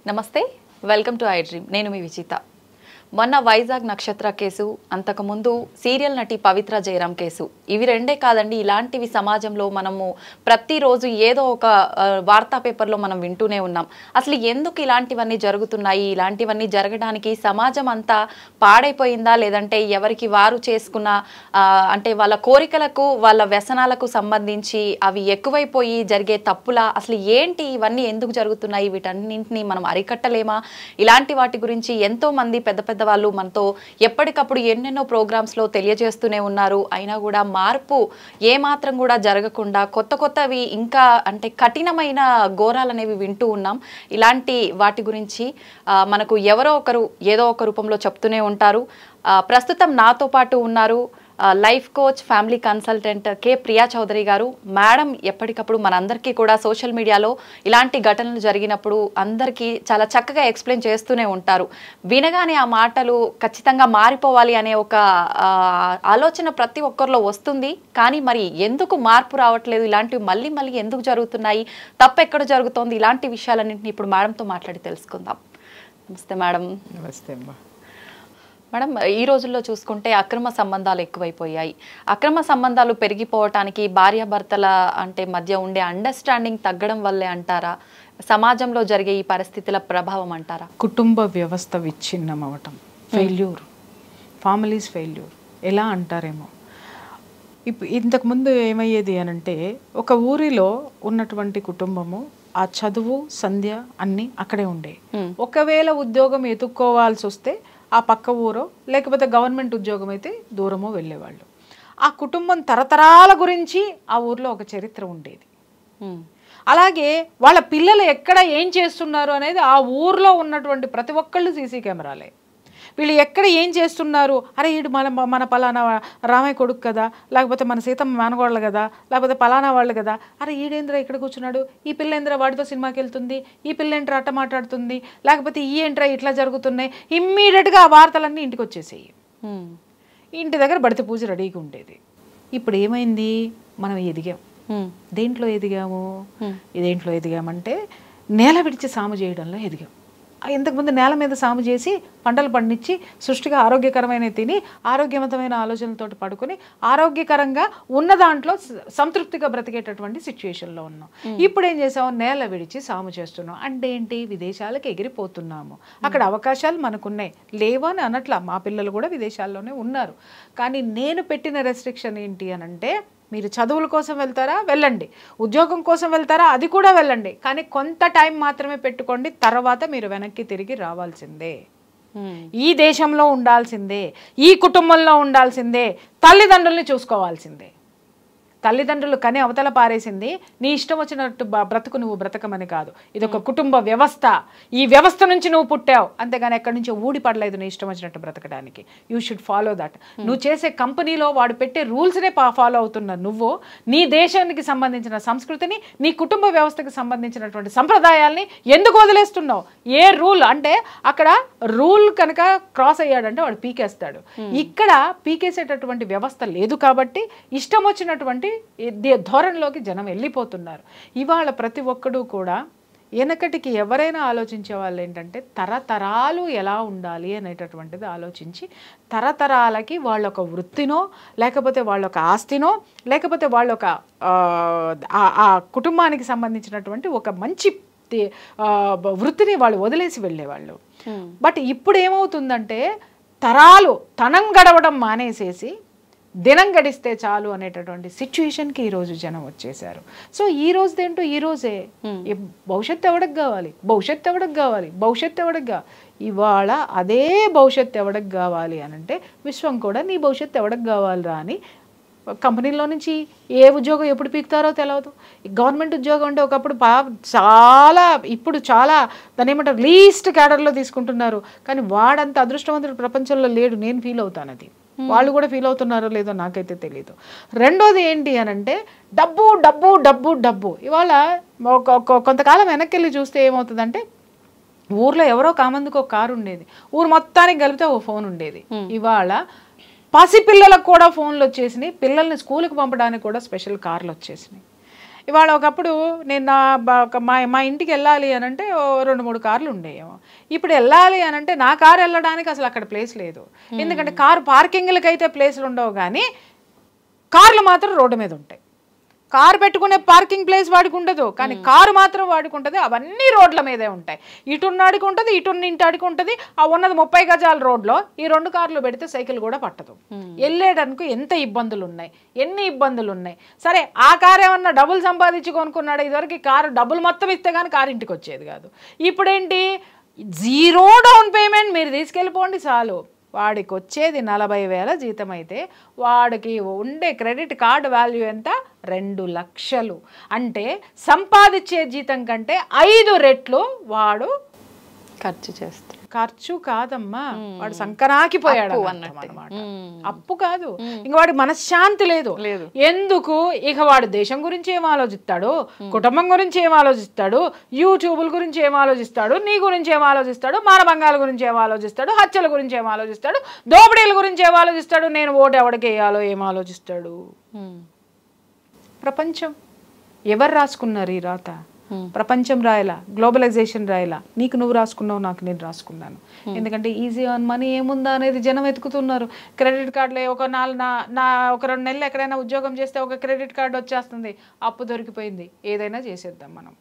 నమస్తే welcome to I dream నేను మీ విజిత మొన్న వైజాగ్ నక్షత్ర కేసు అంతకుముందు సీరియల్ నటి పవిత్ర జయరాం కేసు ఇవి రెండే కాదండి ఇలాంటివి సమాజంలో మనము ప్రతిరోజు ఏదో ఒక వార్తా పేపర్లో మనం వింటూనే ఉన్నాం అసలు ఎందుకు ఇలాంటివన్నీ జరుగుతున్నాయి ఇలాంటివన్నీ జరగడానికి సమాజం అంతా పాడైపోయిందా లేదంటే ఎవరికి వారు చేసుకున్న అంటే వాళ్ళ కోరికలకు వాళ్ళ వ్యసనాలకు సంబంధించి అవి ఎక్కువైపోయి జరిగే తప్పులా అసలు ఏంటి ఇవన్నీ ఎందుకు జరుగుతున్నాయి వీటన్నింటినీ మనం అరికట్టలేమా ఇలాంటి వాటి గురించి ఎంతో మంది పెద్ద వాళ్ళు మనతో ఎప్పటికప్పుడు ఎన్నెన్నో ప్రోగ్రామ్స్ లో తెలియజేస్తూనే ఉన్నారు అయినా కూడా మార్పు ఏ మాత్రం కూడా జరగకుండా కొత్తవి ఇంకా అంటే కఠినమైన ఘోరాలు అనేవి వింటూ ఉన్నాం ఇలాంటి వాటి గురించి మనకు ఎవరో ఒకరు ఏదో ఒక రూపంలో చెప్తూనే ఉంటారు ప్రస్తుతం నాతో పాటు ఉన్నారు లైఫ్ కోచ్ ఫ్యామిలీ కన్సల్టెంట్ కే ప్రియా చౌదరి గారు మేడం ఎప్పటికప్పుడు మనందరికీ కూడా సోషల్ మీడియాలో ఇలాంటి ఘటనలు జరిగినప్పుడు అందరికీ చాలా చక్కగా ఎక్స్ప్లెయిన్ చేస్తూనే ఉంటారు వినగానే ఆ మాటలు ఖచ్చితంగా మారిపోవాలి అనే ఒక ఆలోచన ప్రతి ఒక్కరిలో వస్తుంది కానీ మరి ఎందుకు మార్పు రావట్లేదు ఇలాంటివి మళ్ళీ ఎందుకు జరుగుతున్నాయి తప్పు ఎక్కడ జరుగుతోంది ఇలాంటి విషయాలన్నింటినీ ఇప్పుడు మేడంతో మాట్లాడి తెలుసుకుందాం నమస్తే మేడం నమస్తే అమ్మా మేడం ఈ రోజుల్లో చూసుకుంటే అక్రమ సంబంధాలు ఎక్కువైపోయాయి అక్రమ సంబంధాలు పెరిగిపోవటానికి భార్యాభర్తల అంటే మధ్య ఉండే అండర్స్టాండింగ్ తగ్గడం వల్లే అంటారా సమాజంలో జరిగే ఈ పరిస్థితుల ప్రభావం అంటారా కుటుంబ వ్యవస్థ విచ్ఛిన్నం అవటం ఫెయిల్యూర్ ఫ్యామిలీస్ ఫెయిల్యూర్ ఎలా అంటారేమో ఇంతకుముందు ఏమయ్యేది అనంటే ఒక ఊరిలో ఉన్నటువంటి కుటుంబము ఆ చదువు సంధ్య అన్నీ అక్కడే ఉండే ఒకవేళ ఉద్యోగం ఎత్తుక్కోవాల్సి వస్తే ఆ పక్క ఊరో లేకపోతే గవర్నమెంట్ ఉద్యోగం అయితే దూరమో వెళ్ళేవాళ్ళు ఆ కుటుంబం తరతరాల గురించి ఆ ఊర్లో ఒక చరిత్ర ఉండేది అలాగే వాళ్ళ పిల్లలు ఎక్కడ ఏం చేస్తున్నారు అనేది ఆ ఊర్లో ఉన్నటువంటి ప్రతి ఒక్కళ్ళు సీసీ కెమెరాలే వీళ్ళు ఎక్కడ ఏం చేస్తున్నారు అరే వీడు మన పలానా రామయ్య కొడుకు కదా లేకపోతే మన సీతమ్మ మేనగోళ్ళు కదా లేకపోతే పలానా వాళ్ళు కదా అరే ఈడేంద్ర ఇక్కడ కూర్చున్నాడు ఈ పిల్లేంద్ర వాడితో సినిమాకి వెళ్తుంది ఈ పిల్లేంట్ర అట్ట మాట్లాడుతుంది లేకపోతే ఈ ఏంట్రా ఇట్లా జరుగుతున్నాయి ఇమ్మీడియట్గా ఆ వార్తలన్నీ ఇంటికి వచ్చేసేయి ఇంటి దగ్గర బడిత పూజ రెడీగా ఉండేది ఇప్పుడు ఏమైంది మనం ఎదిగాం దేంట్లో ఎదిగామంటే నేల విడిచి సాము చేయడంలో ఎదిగాం ఇంతకుముందు నేల మీద సాము చేసి పంటలు పండించి సృష్టిగా ఆరోగ్యకరమైన తిని ఆరోగ్యవంతమైన ఆలోచనలతో పడుకొని ఆరోగ్యకరంగా ఉన్న దాంట్లో సంతృప్తిగా బ్రతికేటటువంటి సిచ్యుయేషన్లో ఉన్నాం ఇప్పుడు ఏం చేసాము నేల విడిచి సాము చేస్తున్నాం అంటే ఏంటి విదేశాలకు ఎగిరిపోతున్నాము అక్కడ అవకాశాలు మనకున్నాయి లేవు అని అనట్లా మా పిల్లలు కూడా విదేశాల్లోనే ఉన్నారు కానీ నేను పెట్టిన రెస్ట్రిక్షన్ ఏంటి అనంటే మీరు చదువుల కోసం వెళ్తారా వెళ్ళండి ఉద్యోగం కోసం వెళ్తారా అది కూడా వెళ్ళండి కానీ కొంత టైం మాత్రమే పెట్టుకోండి తర్వాత మీరు వెనక్కి తిరిగి రావాల్సిందే ఈ దేశంలో ఉండాల్సిందే ఈ కుటుంబంలో ఉండాల్సిందే తల్లిదండ్రుల్ని చూసుకోవాల్సిందే తల్లిదండ్రులు కని అవతల పారేసింది నీ ఇష్టం వచ్చినట్టు బ్రతుకు నువ్వు బ్రతకమని కాదు ఇది ఒక కుటుంబ వ్యవస్థ ఈ వ్యవస్థ నుంచి నువ్వు పుట్టావు అంతేగాని ఎక్కడి నుంచి ఊడి పడలేదు నీ ఇష్టం వచ్చినట్టు బ్రతకడానికి యూ షుడ్ ఫాలో దట్ నువ్వు చేసే కంపెనీలో వాడు పెట్టే రూల్స్నే ఫాలో అవుతున్నా నువ్వు నీ దేశానికి సంబంధించిన సంస్కృతిని నీ కుటుంబ వ్యవస్థకి సంబంధించినటువంటి సంప్రదాయాల్ని ఎందుకు వదిలేస్తున్నావు ఏ రూల్ అంటే అక్కడ రూల్ కనుక క్రాస్ అయ్యాడంటే వాడు పీకేస్తాడు ఇక్కడ పీకేసేటటువంటి వ్యవస్థ లేదు కాబట్టి ఇష్టం వచ్చినటువంటి ధోరణిలోకి జనం వెళ్ళిపోతున్నారు ఇవాళ ప్రతి ఒక్కడు కూడా వెనకటికి ఎవరైనా ఆలోచించే వాళ్ళు ఏంటంటే తరతరాలు ఎలా ఉండాలి అనేటటువంటిది ఆలోచించి తరతరాలకి వాళ్ళొక వృత్తినో లేకపోతే వాళ్ళొక ఆస్తినో లేకపోతే వాళ్ళొక ఆ కుటుంబానికి సంబంధించినటువంటి ఒక మంచి వృత్తిని వాళ్ళు వదిలేసి వెళ్ళేవాళ్ళు బట్ ఇప్పుడు ఏమవుతుందంటే తరాలు తనం గడవడం మానేసేసి దినం గడిస్తే చాలు అనేటటువంటి సిచ్యుయేషన్కి ఈరోజు జనం వచ్చేసారు సో ఈ రోజుదేంటో ఈ రోజే భవిష్యత్తు ఎవడికి కావాలి ఇవాళ అదే భవిష్యత్తు ఎవడికి కావాలి అనంటే విశ్వం కూడా నీ భవిష్యత్తు ఎవడికి కావాలిరా అని కంపెనీలో నుంచి ఏ ఉద్యోగం ఎప్పుడు పీకుతారో తెలియదు గవర్నమెంట్ ఉద్యోగం అంటే ఒకప్పుడు ఇప్పుడు చాలా దాని ఏమంటారు లీస్ట్ క్యాడర్లో తీసుకుంటున్నారు కానీ వాడంత అదృష్టవంతుడు ప్రపంచంలో లేడు నేను ఫీల్ అవుతాను అది వాళ్ళు కూడా ఫీల్ అవుతున్నారో లేదో నాకైతే తెలియదు రెండోది ఏంటి అనంటే డబ్బు ఇవాళ కొంతకాలం వెనక్కి వెళ్ళి చూస్తే ఏమవుతుందంటే ఊర్లో ఎవరో కామందికి ఒక కారు ఉండేది ఊరు మొత్తానికి కలిపితే ఓ ఫోన్ ఉండేది ఇవాళ పసిపిల్లలకు కూడా ఫోన్లు వచ్చేసినాయి పిల్లల్ని స్కూల్కి పంపడానికి కూడా స్పెషల్ కార్లు వచ్చేసినాయి ఇవాళ ఒకప్పుడు నేను మా ఇంటికి వెళ్ళాలి అని అంటే 2-3 కార్లు ఉండేయేమో. ఇప్పుడు వెళ్ళాలి అని అంటే నా కారు వెళ్ళడానికి అసలు అక్కడ ప్లేస్ లేదు. ఎందుకంటే కారు పార్కింగ్లకి అయితే ప్లేస్లు ఉండవు, కానీ కార్లు మాత్రం రోడ్డు మీద ఉంటాయి. కారు పెట్టుకునే పార్కింగ్ ప్లేస్ వాడికి ఉండదు, కానీ కారు మాత్రం వాడికి ఉంటుంది. అవన్నీ రోడ్ల మీదే ఉంటాయి. ఇటున్నాడికి ఉంటుంది, ఇంటాడికి ఉంటుంది. ఆ ఉన్నది 30 గజాల రోడ్లో ఈ 2 కార్లు పెడితే సైకిల్ కూడా పట్టదు. వెళ్ళేటానికి ఎంత ఇబ్బందులు ఉన్నాయి, ఎన్ని ఇబ్బందులు ఉన్నాయి. సరే, ఆ కారు ఏమన్నా డబ్బులు సంపాదించి కొనుక్కున్నాడు. ఇదివరకు కారు డబ్బులు మొత్తం ఇస్తే కానీ కారు ఇంటికి వచ్చేది కాదు. ఇప్పుడేంటి, 0 డౌన్ పేమెంట్ మీరు తీసుకెళ్ళిపోండి చాలు. వాడికి వచ్చేది 40,000 జీతం అయితే వాడికి ఉండే క్రెడిట్ కార్డు వాల్యూ ఎంత, 2 లక్షలు. అంటే సంపాదించే జీతం కంటే 5 రెట్లు వాడు ఖర్చు చేస్తాడు. ఖర్చు కాదమ్మా, వాడు సంకరాకిపోయాడు అన్నమాట. అప్పు కాదు, ఇంక వాడి మనశ్శాంతి లేదు. ఎందుకు, ఇక వాడు దేశం గురించి ఏం ఆలోచిస్తాడు, కుటుంబం గురించి ఏం ఆలోచిస్తాడు, యూట్యూబుల గురించి ఏం ఆలోచిస్తాడు, నీ గురించి ఏం ఆలోచిస్తాడు, మానభంగాల గురించి ఏం ఆలోచిస్తాడు, హత్యల గురించి ఏం ఆలోచిస్తాడు, దోపిడీల గురించి ఏం ఆలోచిస్తాడు, నేను ఓటు ఎవడికి వేయాలో ఏం ఆలోచిస్తాడు. ప్రపంచం ఎవరు రాసుకున్నారు ఈ రాత? ప్రపంచం రాయలా, గ్లోబలైజేషన్ రాయలా. నీకు నువ్వు రాసుకున్నావు, నాకు నేను రాసుకున్నాను. ఎందుకంటే ఈజీ ఆన్ మనీ ఏముందా అనేది జనం వెతుకుతున్నారు. క్రెడిట్ కార్డులే ఒక 2 నెలలు ఎక్కడైనా ఉద్యోగం చేస్తే ఒక క్రెడిట్ కార్డు వచ్చేస్తుంది. అప్పు దొరికిపోయింది, ఏదైనా చేసేద్దాం మనం.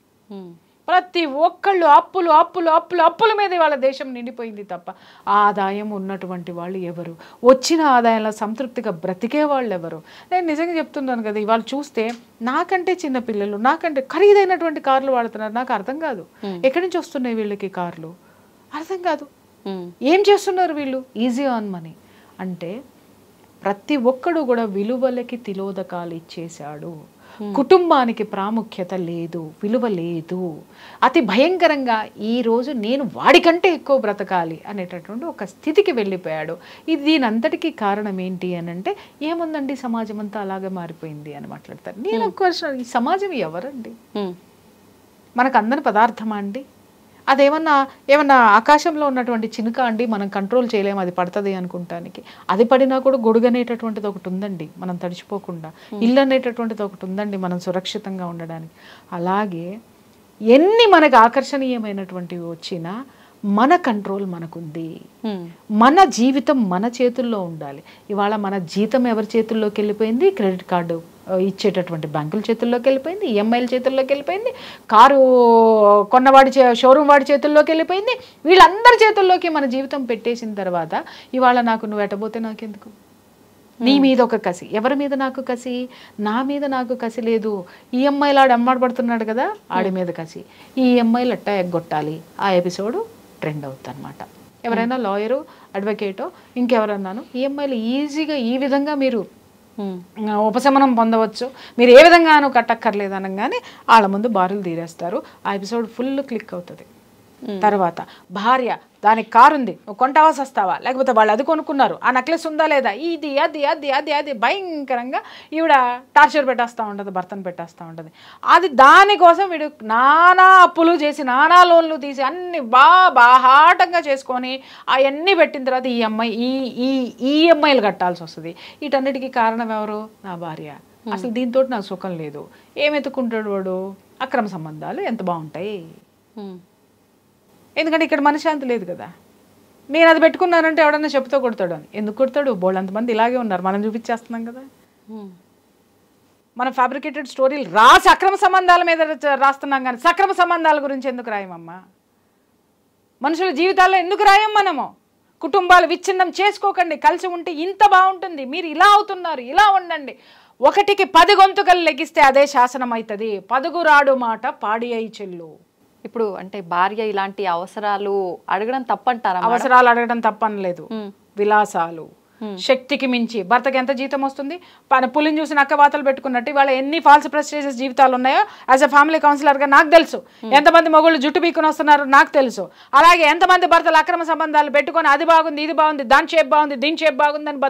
ప్రతి ఒక్కళ్ళు అప్పులు అప్పులు అప్పులు అప్పుల మీద వాళ్ళ దేశం నిండిపోయింది తప్ప ఆదాయం ఉన్నటువంటి వాళ్ళు ఎవరు, వచ్చిన ఆదాయంలో సంతృప్తిగా బ్రతికే వాళ్ళు ఎవరు? నేను నిజంగా చెప్తున్నాను కదా, ఇవాళ చూస్తే నాకంటే చిన్న పిల్లలు, నాకంటే ఖరీదైనటువంటి కార్లు వాడుతున్నారు. నాకు అర్థం కాదు, ఎక్కడి నుంచి వస్తున్నాయి వీళ్ళకి కార్లు, అర్థం కాదు. ఏం చేస్తున్నారు వీళ్ళు? Easy on money. అంటే ప్రతి ఒక్కడు కూడా విలువలకి తిలోదకాలు ఇచ్చేశాడు. కుటుంబానికి ప్రాముఖ్యత లేదు, విలువ లేదు. అతి భయంకరంగా ఈరోజు నేను వాడికంటే ఎక్కువ బ్రతకాలి అనేటటువంటి ఒక స్థితికి వెళ్ళిపోయాడు. ఇది దీనంతటికీ కారణం ఏంటి అని అంటే, ఏముందండి సమాజం అంతా అలాగే మారిపోయింది అని మాట్లాడతారు. నేను ఒక క్వశ్చన్, ఈ సమాజం ఎవరండి? మనకు అందని పదార్థమా అండి? ఏమన్నా ఆకాశంలో ఉన్నటువంటి చినుక అండి, మనం కంట్రోల్ చేయలేము, అది పడుతుంది అనుకుంటానికి. అది పడినా కూడా గొడుగు అనేటటువంటిది ఒకటి ఉందండి, మనం తడిచిపోకుండా. ఇల్లు అనేటటువంటిది ఒకటి ఉందండి, మనం సురక్షితంగా ఉండడానికి. అలాగే ఎన్ని మనకు ఆకర్షణీయమైనటువంటివి వచ్చినా మన కంట్రోల్ మనకుంది. మన జీవితం మన చేతుల్లో ఉండాలి. ఇవాళ మన జీతం ఎవరి చేతుల్లోకి వెళ్ళిపోయింది? క్రెడిట్ కార్డు ఇచ్చేటటువంటి బ్యాంకుల చేతుల్లోకి వెళ్ళిపోయింది, ఈఎంఐల చేతుల్లోకి వెళ్ళిపోయింది, కారు కొన్నవాడి షోరూమ్ వాడి చేతుల్లోకి వెళ్ళిపోయింది. వీళ్ళందరి చేతుల్లోకి మన జీవితం పెట్టేసిన తర్వాత ఇవాళ నాకు నువ్వు ఎట్టబోతే నాకెందుకు? నీ మీద ఒక కసి. ఎవరి మీద నాకు కసి? నా మీద నాకు కసి లేదు. ఈఎంఐలు ఆడు అమ్మాడబడుతున్నాడు కదా, ఆడి మీద కసి. ఈ ఈఎంఐలు ఎట్టా ఎగ్గొట్టాలి, ఆ ఎపిసోడు ట్రెండ్ అవుతుంది అనమాట. ఎవరైనా లాయరు, అడ్వకేటో, ఇంకెవరన్నాను ఈఎంఐలు ఈజీగా ఈ విధంగా మీరు ఉపశమనం పొందవచ్చు, మీరు ఏ విధంగానూ కట్టక్కర్లేదు అనగానే వాళ్ళ ముందు బారులు తీరేస్తారు. ఆ ఎపిసోడ్ ఫుల్ క్లిక్ అవుతుంది. తర్వాత భార్య, దానికి కారు ఉంది, నువ్వు కొంటావా సస్తావా, లేకపోతే వాళ్ళు అది కొనుక్కున్నారు, ఆ నెక్లెస్ ఉందా లేదా, ఇది అది అది అది అది భయంకరంగా ఈవిడ టార్చర్ పెట్టేస్తూ ఉంటుంది, భర్తను పెట్టేస్తూ ఉంటుంది. అది దానికోసం వీడు నానా అప్పులు చేసి, నానా లోన్లు తీసి, అన్ని బాహాటంగా చేసుకొని అవన్నీ పెట్టిన తర్వాత ఈఎంఐలు కట్టాల్సి వస్తుంది. వీటన్నిటికీ కారణం ఎవరు? నా భార్య. అసలు దీంతో నాకు సుఖం లేదు. ఏం ఎత్తుకుంటాడు వాడు? అక్రమ సంబంధాలు ఎంత బాగుంటాయి. ఎందుకంటే ఇక్కడ మనశ్శాంతి లేదు కదా. నేను అది పెట్టుకున్నానంటే ఎవడన్నా చెప్పుతో కొడతాడు అని. ఎందుకు కొడతాడు? బోళ్ళంతమంది ఇలాగే ఉన్నారు, మనం చూపించేస్తున్నాం కదా. మనం ఫ్యాబ్రికేటెడ్ స్టోరీలు రాసి అక్రమ సంబంధాల మీద రాస్తున్నాం, కానీ సక్రమ సంబంధాల గురించి ఎందుకు రాయమమ్మా? మనుషుల జీవితాల్లో ఎందుకు రాయం మనము? కుటుంబాలు విచ్ఛిన్నం చేసుకోకండి, కలిసి ఉంటే ఇంత బాగుంటుంది, మీరు ఇలా అవుతున్నారు, ఇలా ఉండండి. 1కి 10 గొంతుకలు లెగిస్తే అదే శాసనం అవుతుంది. 10 రాడు మాట పాడి అయి చెల్లు. ఇప్పుడు అంటే భార్య ఇలాంటి అవసరాలు అడగడం తప్పంటారా? అవసరాలు అడగడం తప్పనలేదు. విలాసాలు, శక్తికి మించి భర్తకి ఎంత జీతం వస్తుంది? పులిని చూసి నక్క వాతలు పెట్టుకున్నట్టు ఇవాళ ఎన్ని ఫాల్స్ ప్రెస్టేజెస్ జీవితాలు ఉన్నాయో యాజ్ ఎ ఫ్యామిలీ కౌన్సిలర్గా నాకు తెలుసు. ఎంతమంది మొగుళ్ళు జుట్టు పీక్కుని వస్తున్నారు నాకు తెలుసు. అలాగే ఎంతమంది భర్తలు అక్రమ సంబంధాలు పెట్టుకొని అది బాగుంది, ఇది బాగుంది, దాని షేప్ బాగుంది, దీని షేప్ బాగుంది అని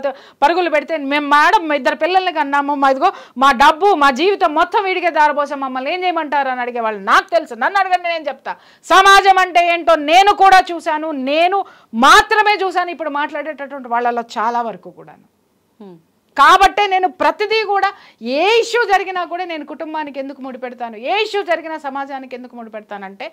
పరుగులు పెడితే మేము మేడం 2 పిల్లల్ని కన్నాము, ఇదిగో మా డబ్బు మా జీవితం మొత్తం వీడికే దారిపోసాం, మమ్మల్ని ఏం చేయమంటారు అని అడిగే వాళ్ళు నాకు తెలుసు. నన్ను అడగండి, నేను చెప్తా. సమాజం అంటే ఏంటో నేను కూడా చూశాను, నేను మాత్రమే చూశాను. ఇప్పుడు మాట్లాడేటటువంటి వాళ్ళలో చాలా వరకు కూడాను కాబట్టే నేను ప్రతిదీ కూడా ఏ ఇష్యూ జరిగినా కూడా నేను కుటుంబానికి ఎందుకు ముడిపెడతాను, ఏ ఇష్యూ జరిగినా సమాజానికి ఎందుకు ముడిపెడతానంటే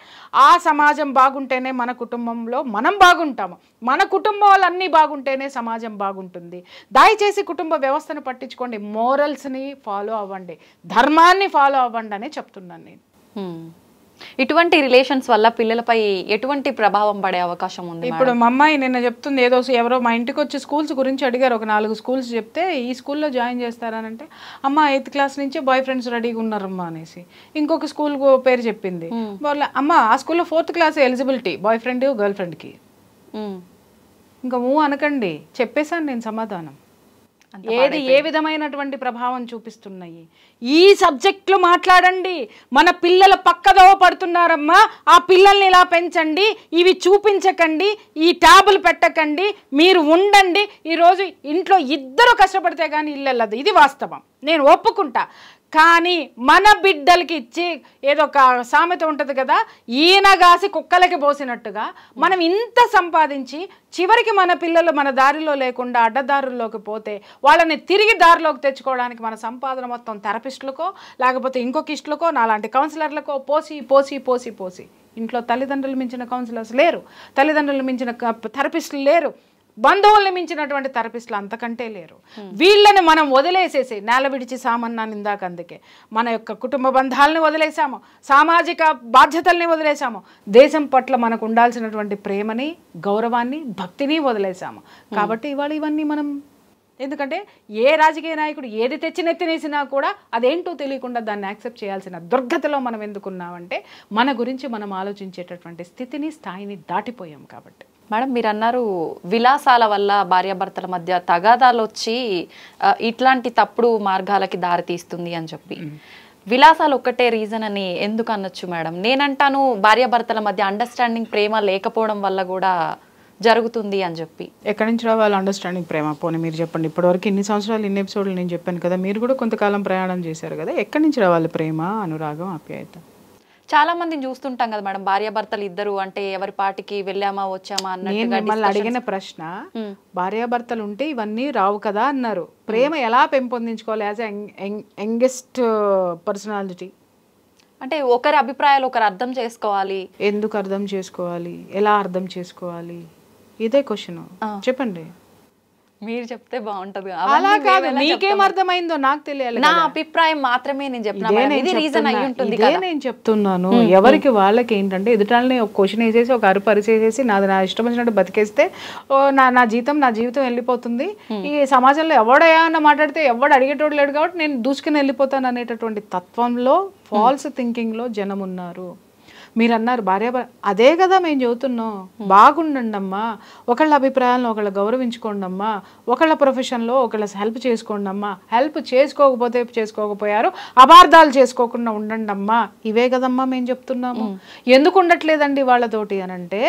ఆ సమాజం బాగుంటేనే మన కుటుంబంలో మనం బాగుంటాము, మన కుటుంబాలన్నీ బాగుంటేనే సమాజం బాగుంటుంది. దయచేసి కుటుంబ వ్యవస్థను పట్టించుకోండి, మోరల్స్ని ఫాలో అవ్వండి, ధర్మాన్ని ఫాలో అవ్వండి అని చెప్తున్నాను నేను. ఇటువంటి రిలేషన్స్ వల్ల పిల్లలపై ఎటువంటి ప్రభావం పడే అవకాశం ఉంది? ఇప్పుడు మా అమ్మాయి నిన్న చెప్తుంది, ఏదో ఎవరో మా ఇంటికి వచ్చి స్కూల్స్ గురించి అడిగారు, ఒక 4 స్కూల్స్ చెప్తే ఈ స్కూల్లో జాయిన్ చేస్తారనంటే అమ్మ 8th క్లాస్ నుంచి బాయ్ ఫ్రెండ్స్ రెడీగా ఉన్నారమ్మా అనేసి ఇంకొక స్కూల్ పేరు చెప్పింది. వాళ్ళ అమ్మ ఆ స్కూల్లో 4th class eligibility boy friend girl ఫ్రెండ్కి. ఇంకా అనకండి, చెప్పేశాను నేను సమాధానం. ఏది ఏ విధమైనటువంటి ప్రభావం చూపిస్తున్నాయి, ఈ సబ్జెక్టులు మాట్లాడండి. మన పిల్లలు పక్కదోవ పడుతున్నారమ్మా, ఆ పిల్లల్ని ఇలా పెంచండి, ఇవి చూపించకండి, ఈ ట్యాబులు పెట్టకండి, మీరు ఉండండి. ఈరోజు ఇంట్లో ఇద్దరు కష్టపడితే కానీ ఇల్లు వెళ్ళదు, ఇది వాస్తవం, నేను ఒప్పుకుంటా. కానీ మన బిడ్డలకి ఇచ్చి ఏదో ఒక సామెత ఉంటుంది కదా, ఈనగాసి కుక్కలకి పోసినట్టుగా మనం ఇంత సంపాదించి చివరికి మన పిల్లలు మన దారిలో లేకుండా అడ్డదారుల్లోకి పోతే వాళ్ళని తిరిగి దారిలోకి తెచ్చుకోవడానికి మన సంపాదన మొత్తం థెరపిస్టులకో లేకపోతే ఇంకొక ఇష్టలకో నాలాంటి కౌన్సిలర్లకో పోసి పోసి పోసి పోసి ఇంట్లో తల్లిదండ్రులు మించిన కౌన్సిలర్స్ లేరు, తల్లిదండ్రులు మించిన థెరపిస్టులు లేరు, బంధువుల్ని మించినటువంటి థెరపిస్టులు అంతకంటే లేరు. వీళ్ళని మనం వదిలేసేసి నేల విడిచి సామన్నాను ఇందాక, అందుకే మన యొక్క కుటుంబ బంధాలని వదిలేసాము, సామాజిక బాధ్యతల్ని వదిలేసాము, దేశం పట్ల మనకు ఉండాల్సినటువంటి ప్రేమని గౌరవాన్ని భక్తిని వదిలేసాము. కాబట్టి ఇవాళ ఇవన్నీ మనం, ఎందుకంటే ఏ రాజకీయ నాయకుడు ఏది తెచ్చినెత్తినేసినా కూడా అదేంటో తెలియకుండా దాన్ని యాక్సెప్ట్ చేయాల్సిన దుర్గతిలో మనం ఎందుకున్నామంటే మన గురించి మనం ఆలోచించేటటువంటి స్థితిని స్థాయిని దాటిపోయాం. కాబట్టి మేడం మీరు అన్నారు విలాసాల వల్ల భార్యాభర్తల మధ్య తగాదాలు వచ్చి ఇట్లాంటి తప్పుడు మార్గాలకి దారి తీస్తుంది అని చెప్పి, విలాసాలు ఒక్కటే రీజన్ అని ఎందుకు అనొచ్చు మేడం? నేనంటాను భార్యాభర్తల మధ్య అండర్స్టాండింగ్ ప్రేమ లేకపోవడం వల్ల కూడా జరుగుతుంది అని చెప్పి. ఎక్కడి నుంచి రావాలి అండర్స్టాండింగ్ ప్రేమ? పోనీ మీరు చెప్పండి. ఇప్పటివరకు ఇన్ని సంవత్సరాలు ఇన్ని ఎపిసోడ్లు నేను చెప్పాను కదా, మీరు కూడా కొంతకాలం ప్రయాణం చేశారు కదా, ఎక్కడి నుంచి రావాలి ప్రేమ, అనురాగం, ఆప్యాయత? చాలా మందిని చూస్తుంటాం కదా మేడం, భార్యాభర్తలు ఇద్దరు అంటే ఎవరి పాటికి వెళ్ళామా వచ్చామా అన్నట్టుగా. మిమ్మల్ని అడిగిన ప్రశ్న, భార్యాభర్తలు ఉంటే ఇవన్నీ రావు కదా అన్నారు. ప్రేమ ఎలా పెంపొందించుకోవాలి యాజ్ యంగెస్ట్ పర్సనాలిటీ? అంటే ఒకరి అభిప్రాయాలు ఒకరు అర్థం చేసుకోవాలి. ఎందుకు అర్థం చేసుకోవాలి, ఎలా అర్థం చేసుకోవాలి, ఇదే క్వశ్చన్. చెప్పండి, మీరు చెప్తే బాగుంటది. అలా కాదు, నీకేం అర్థమైందో నాకు తెలియాలి. నా అభిప్రాయం మాత్రమే నేను చెప్తున్నాను. ఎవరికి వాళ్ళకి ఏంటంటే ఎదుటాలని ఒక క్వశ్చన్ వేసేసి ఒక అరుపు అరిసేసేసి నాది నా ఇష్టం వచ్చినట్టు బతికేస్తే నా జీవితం వెళ్ళిపోతుంది. ఈ సమాజంలో ఎవడేమన్నా మాట్లాడితే ఎవడు అడిగేటోడు లేడు కాబట్టి నేను దూసుకుని వెళ్ళిపోతాను అనేటటువంటి తత్వంలో, ఫాల్స్ థింకింగ్ లో జనం ఉన్నారు. మీరు అన్నారు అదే కదా మేము చెబుతున్నాం, బాగుండండి అమ్మా, ఒకళ్ళ అభిప్రాయాలను ఒకళ్ళు గౌరవించుకోండి అమ్మా, ఒకళ్ళ ప్రొఫెషన్లో ఒకళ్ళ హెల్ప్ చేసుకోండి అమ్మా, హెల్ప్ చేసుకోకపోయారు అపార్థాలు చేసుకోకుండా ఉండండి అమ్మా, ఇవే కదమ్మా మేము చెప్తున్నాము. ఎందుకు ఉండట్లేదండి వాళ్ళతోటి అనంటే,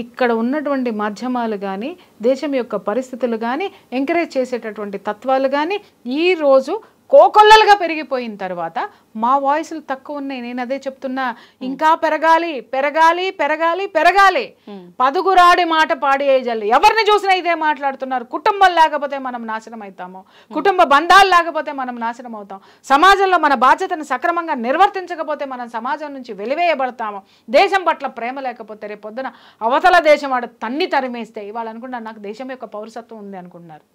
ఇక్కడ ఉన్నటువంటి మాధ్యమాలు కానీ దేశం యొక్క పరిస్థితులు కానీ ఎంకరేజ్ చేసేటటువంటి తత్వాలు కానీ ఈరోజు కోకొల్లలుగా పెరిగిపోయిన తర్వాత మా వాయిస్లు తక్కువ ఉన్నాయి. నేను అదే చెప్తున్నా, ఇంకా పెరగాలి పెరగాలి పెరగాలి పెరగాలి. పదుగురాడి మాట పాడేయజల్లి. ఎవరిని చూసినా ఇదే మాట్లాడుతున్నారు. కుటుంబం లేకపోతే మనం నాశనం అవుతాము, కుటుంబ బంధాలు లేకపోతే మనం నాశనం అవుతాం, సమాజంలో మన బాధ్యతను సక్రమంగా నిర్వర్తించకపోతే మనం సమాజం నుంచి వెలివేయబడతాము, దేశం పట్ల ప్రేమ లేకపోతే రేపొద్దున అవతల దేశం వాడు తన్ని తరిమేస్తే ఇవాళ అనుకుంటున్నారు నాకు దేశం యొక్క పౌరసత్వం ఉంది అనుకుంటున్నారు.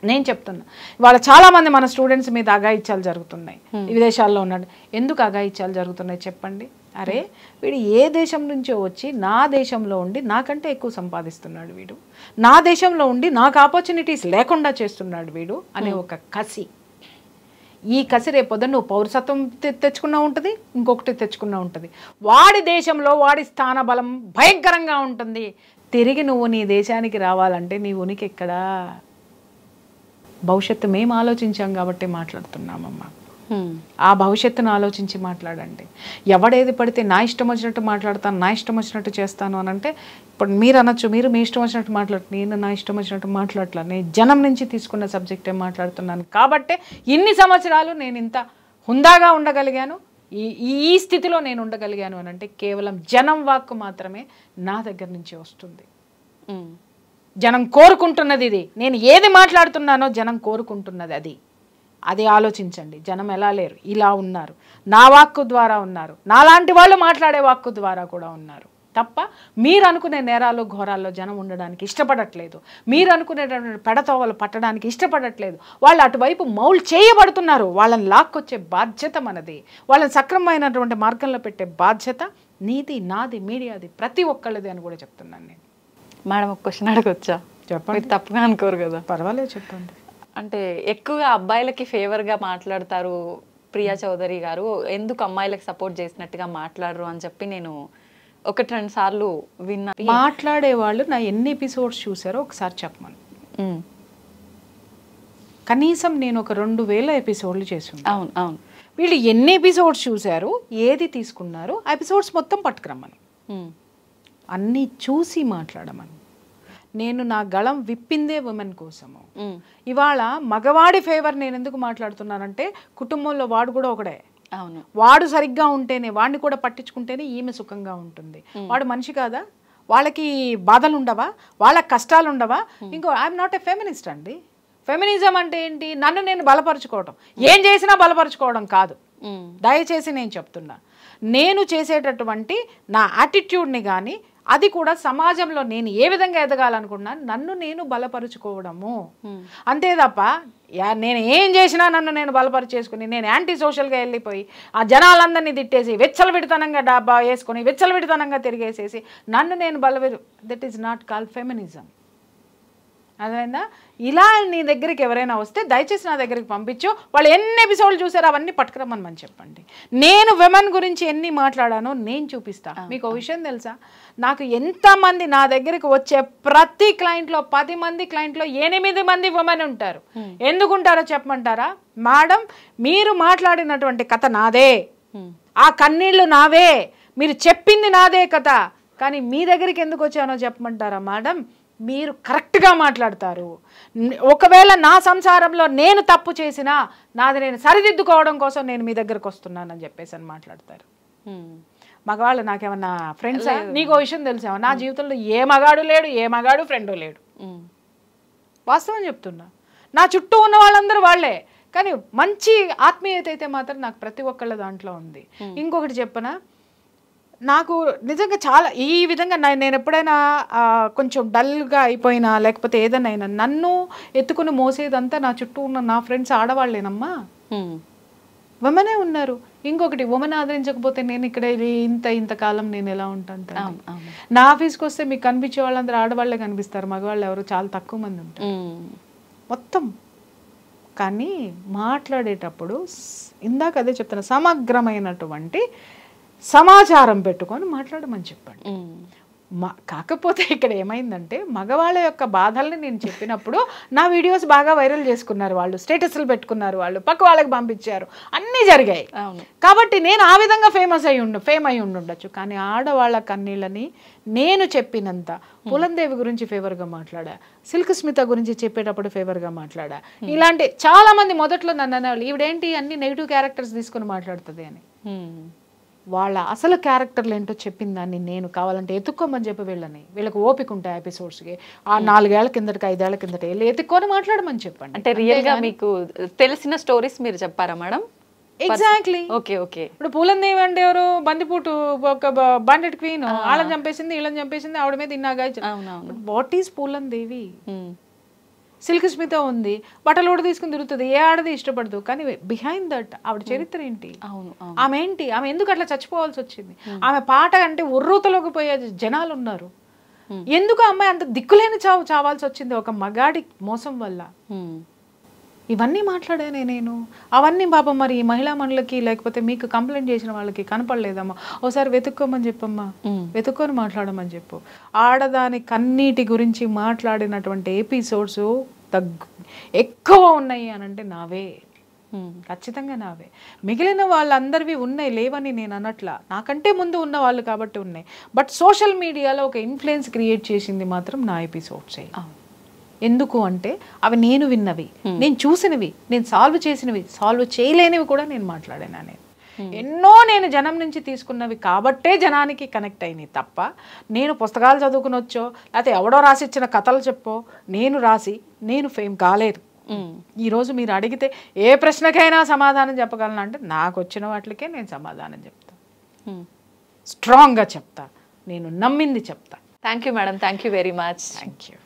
నేను చెప్తున్నా, ఇవాళ చాలామంది మన స్టూడెంట్స్ మీద అఘాయిత్యాలు జరుగుతున్నాయి. విదేశాల్లో ఉన్నాడు, ఎందుకు అఘాయిత్యాలు జరుగుతున్నాయి చెప్పండి? అరే వీడు ఏ దేశం నుంచో వచ్చి నా దేశంలో ఉండి నాకంటే ఎక్కువ సంపాదిస్తున్నాడు వీడు, నా దేశంలో ఉండి నాకు ఆపర్చునిటీస్ లేకుండా చేస్తున్నాడు వీడు అనే ఒక కసి. ఈ కసి రేపొద్దు నువ్వు పౌరసత్వం తెచ్చుకున్నా ఉంటుంది, ఇంకొకటి తెచ్చుకున్నా ఉంటుంది. వాడి దేశంలో వాడి స్థాన బలం భయంకరంగా ఉంటుంది. తిరిగి నువ్వు నీ దేశానికి రావాలంటే నీ ఉనికి ఎక్కడా? భవిష్యత్తు మేము ఆలోచించాం కాబట్టి మాట్లాడుతున్నామమ్మా. ఆ భవిష్యత్తును ఆలోచించి మాట్లాడండి. ఎవడేది పడితే నా ఇష్టం వచ్చినట్టు మాట్లాడతాను, నా ఇష్టం వచ్చినట్టు చేస్తాను అని అంటే, ఇప్పుడు మీరు అనొచ్చు మీరు మీ ఇష్టం వచ్చినట్టు మాట్లాడుతున్నారు, నేను నా ఇష్టం వచ్చినట్టు మాట్లాడట్లా, నేను జనం నుంచి తీసుకున్న సబ్జెక్టే మాట్లాడుతున్నాను. కాబట్టి ఇన్ని సంవత్సరాలు నేను ఇంత హుందాగా ఉండగలిగాను, ఈ స్థితిలో నేను ఉండగలిగాను అని అంటే కేవలం జనం వాక్కు మాత్రమే నా దగ్గర నుంచి వస్తుంది. జనం కోరుకుంటున్నది ఇది. నేను ఏది మాట్లాడుతున్నానో జనం కోరుకుంటున్నది అది ఆలోచించండి. జనం ఎలా లేరు, ఇలా ఉన్నారు. నా వాక్కు ద్వారా ఉన్నారు, నాలాంటి వాళ్ళు మాట్లాడే వాక్కు ద్వారా కూడా ఉన్నారు తప్ప మీరు అనుకునే నేరాలు ఘోరాల్లో జనం ఉండడానికి ఇష్టపడట్లేదు. మీరు అనుకునేటటువంటి పెడతోవలు పట్టడానికి ఇష్టపడట్లేదు. వాళ్ళు అటువైపు మౌల్ చేయబడుతున్నారు. వాళ్ళని లాక్కొచ్చే బాధ్యత మనది. వాళ్ళని సక్రమమైనటువంటి మార్గంలో పెట్టే బాధ్యత నీది, నాది, మీడియాది, ప్రతి ఒక్కళ్ళది అని కూడా చెప్తున్నాను నేను. మేడం ఒక క్వశ్చన్ అడగొచ్చా? చెప్పండి. తప్పుగా అనుకోరు కదా? పర్వాలేదు, చెప్పండి. అంటే ఎక్కువగా అబ్బాయిలకి ఫేవర్గా మాట్లాడతారు ప్రియా చౌదరి గారు, ఎందుకు అమ్మాయిలకు సపోర్ట్ చేసినట్టుగా మాట్లాడరు అని చెప్పి నేను 1-2 సార్లు విన్నా. మాట్లాడే వాళ్ళు నా ఎన్ని ఎపిసోడ్స్ చూసారో ఒకసారి చెప్పమను. కనీసం నేను ఒక 2000 ఎపిసోడ్లు చేసి. అవును అవును. వీళ్ళు ఎన్ని ఎపిసోడ్స్ చూశారు, ఏది తీసుకున్నారు, ఆ ఎపిసోడ్స్ మొత్తం పట్టుకురమ్మను. అన్నీ చూసి మాట్లాడమను. నేను నా గళం విప్పిందే ఉమెన్ కోసము. ఇవాళ మగవాడి ఫేవర్ నేను ఎందుకు మాట్లాడుతున్నానంటే కుటుంబంలో వాడు కూడా ఒకడే. అవును. వాడు సరిగ్గా ఉంటేనే, వాడిని కూడా పట్టించుకుంటేనే ఈమె సుఖంగా ఉంటుంది. వాడు మనిషి కాదా? వాళ్ళకి బాధలు ఉండవా? వాళ్ళకి కష్టాలు ఉండవా? ఇంకో ఐఎమ్ నాట్ ఎ ఫెమినిస్ట్ అండి. ఫెమినిజం అంటే ఏంటి? నన్ను నేను బలపరుచుకోవడం, ఏం చేసినా బలపరుచుకోవడం కాదు. దయచేసి నేను చెప్తున్నా, నేను చేసేటటువంటి నా యాటిట్యూడ్ని కానీ అది కూడా సమాజంలో నేను ఏ విధంగా ఎదగాలనుకున్నా నన్ను నేను బలపరుచుకోవడము అంతే తప్ప నేను ఏం చేసినా నన్ను నేను బలపరిచేసుకుని నేను యాంటీ సోషల్గా వెళ్ళిపోయి ఆ జనాలందరినీ తిట్టేసి విచ్చలవిడితనంగా డబ్బా వేసుకొని విచ్చలవిడితనంగా తిరిగేసేసి నన్ను నేను that is not called feminism. అదైందా? ఇలా నీ దగ్గరికి ఎవరైనా వస్తే దయచేసి నా దగ్గరికి పంపించు. వాళ్ళు ఎన్ని ఎపిసోడ్లు చూసారో అవన్నీ పట్టుకురమ్మని చెప్పండి. నేను విమెన్ గురించి ఎన్ని మాట్లాడానో నేను చూపిస్తా. మీకు ఒక విషయం తెలుసా? నాకు ఎంతమంది నా దగ్గరికి వచ్చే ప్రతి క్లయింట్లో 10 మంది క్లయింట్లో 8 మంది విమెన్ ఉంటారు. ఎందుకుంటారో చెప్పమంటారా? మేడం, మీరు మాట్లాడినటువంటి కథ నాదే, ఆ కన్నీళ్లు నావే, మీరు చెప్పింది నాదే కథ, కానీ మీ దగ్గరికి ఎందుకు వచ్చానో చెప్పమంటారా మేడం? మీరు కరెక్ట్గా మాట్లాడతారు. ఒకవేళ నా సంసారంలో నేను తప్పు చేసినా నాది నేను సరిదిద్దుకోవడం కోసం నేను మీ దగ్గరకు వస్తున్నానని చెప్పేసి అని మాట్లాడతారు. మగవాళ్ళు నాకేమన్నా ఫ్రెండ్సా? నీకు విషయం తెలిసావా? నా జీవితంలో ఏ మగాడు లేడు, ఏ మగాడు ఫ్రెండు లేడు. వాస్తవం చెప్తున్నా. నా చుట్టూ ఉన్న వాళ్ళందరూ వాళ్ళే, కానీ మంచి ఆత్మీయత అయితే మాత్రం నాకు ప్రతి ఒక్కళ్ళ దాంట్లో ఉంది. ఇంకొకటి చెప్పనా, నాకు నిజంగా చాలా ఈ విధంగా నేను ఎప్పుడైనా కొంచెం డల్గా అయిపోయినా లేకపోతే ఏదైనా నన్ను ఎత్తుకుని మోసేదంతా నా చుట్టూ ఉన్న నా ఫ్రెండ్స్ ఆడవాళ్ళేనమ్మా, ఉమెనే ఉన్నారు. ఇంకొకటి, ఉమెన్ ఆదరించకపోతే నేను ఇక్కడ ఇంతకాలం నేను ఎలా ఉంటాను? నా ఆఫీస్కి వస్తే మీకు కనిపించే వాళ్ళందరూ ఆడవాళ్లే కనిపిస్తారు, మగవాళ్ళు ఎవరు చాలా తక్కువ మంది ఉంటారు మొత్తం. కానీ మాట్లాడేటప్పుడు ఇందాక అదే చెప్తున్నా, సమగ్రమైనటువంటి సమాచారం పెట్టుకొని మాట్లాడమని చెప్పండి. కాకపోతే ఇక్కడ ఏమైందంటే మగవాళ్ళ యొక్క బాధల్ని నేను చెప్పినప్పుడు నా వీడియోస్ బాగా వైరల్ చేసుకున్నారు, వాళ్ళు స్టేటస్లు పెట్టుకున్నారు, వాళ్ళు పక్క వాళ్ళకి పంపించారు, అన్నీ జరిగాయి. కాబట్టి నేను ఆ విధంగా ఫేమ్ అయి ఉండొచ్చు. కానీ ఆడవాళ్ళ కన్నీళ్ళని నేను చెప్పినంత పులందేవి గురించి ఫేవర్గా మాట్లాడా, సిల్క్ స్మిత గురించి చెప్పేటప్పుడు ఫేవర్గా మాట్లాడా. ఇలాంటి చాలా మంది మొదట్లో నన్ను అనేవాళ్ళు, ఈవిడేంటి అన్ని నెగిటివ్ క్యారెక్టర్స్ తీసుకుని మాట్లాడుతుంది అని. వాళ్ళ అసలు క్యారెక్టర్లు ఏంటో చెప్పిన దాన్ని నేను కావాలంటే ఎత్తుక్కోమని చెప్పి వీళ్ళకి ఓపిక ఉంటాయి ఎపిసోడ్స్కి. ఆ 4 ఏళ్ల కిందటి 5 ఏళ్ల కిందట వెళ్ళి ఎత్తుక్కొని మాట్లాడమని చెప్పండి. అంటే రియల్గా మీకు తెలిసిన స్టోరీస్ మీరు చెప్పారా మేడం? ఎగ్జాక్ట్లీ. Okay okay. ఇప్పుడు పూలందేవి అంటే ఎవరు? బందిపూటు ఒక బండెట్ క్వీన్, వాళ్ళని చంపేసింది, వీళ్ళని చంపేసింది, ఆవిడ మీద ఇన్నాగా. What is Phoolan Devi? Silk Smitha ఉంది, బట్టలు కూడా తీసుకుని తిరుగుతుంది, ఏ ఆడది ఇష్టపడదు, కానీ బిహైండ్ దట్ ఆవిడ చరిత్ర ఏంటి? ఆమె ఏంటి? ఆమె ఎందుకు అట్లా చచ్చిపోవాల్సి వచ్చింది? ఆమె పాట అంటే ఉర్రూతలోకి పోయే జనాలు ఉన్నారు. ఎందుకు అమ్మాయి అంత దిక్కులేని చావాల్సి వచ్చింది ఒక మగాడి మోసం వల్ల? ఇవన్నీ మాట్లాడానే నేను. అవన్నీ పాపం మరి ఈ మహిళా మండలికి లేకపోతే మీకు కంప్లైంట్ చేసిన వాళ్ళకి కనపడలేదమ్మా, ఒకసారి వెతుక్కోమని చెప్పమ్మా, వెతుక్కొని మాట్లాడమని చెప్పు. ఆడదాని కన్నీటి గురించి మాట్లాడినటువంటి ఎపిసోడ్స్ ఎక్కువ ఉన్నాయి అని అంటే నావే, ఖచ్చితంగా నావే. మిగిలిన వాళ్ళందరివి ఉన్నాయి, లేవని నేను అనట్లా, నాకంటే ముందు ఉన్న వాళ్ళు కాబట్టి ఉన్నాయి. బట్ సోషల్ మీడియాలో ఒక ఇన్ఫ్లుయెన్స్ క్రియేట్ చేసింది మాత్రం నా ఎపిసోడ్సే. ఎందుకు అంటే అవి నేను విన్నవి, నేను చూసినవి, నేను సాల్వ్ చేసినవి, సాల్వ్ చేయలేనివి కూడా నేను మాట్లాడాను. నేను ఎన్నో నేను జనం నుంచి తీసుకున్నవి కాబట్టే జనానికి కనెక్ట్ అయినాయి తప్ప నేను పుస్తకాలు చదువుకుని వచ్చో లేకపోతే ఎవడో రాసిచ్చిన కథలు చెప్పో నేను రాసి నేను ఫేమ్ కాలేదు. ఈరోజు మీరు అడిగితే ఏ ప్రశ్నకైనా సమాధానం చెప్పగలను అంటే నాకు వచ్చిన వాటికే నేను సమాధానం చెప్తాను, స్ట్రాంగ్గా చెప్తా, నేను నమ్మింది చెప్తా. Thank you madam, thank you very much. Thank you.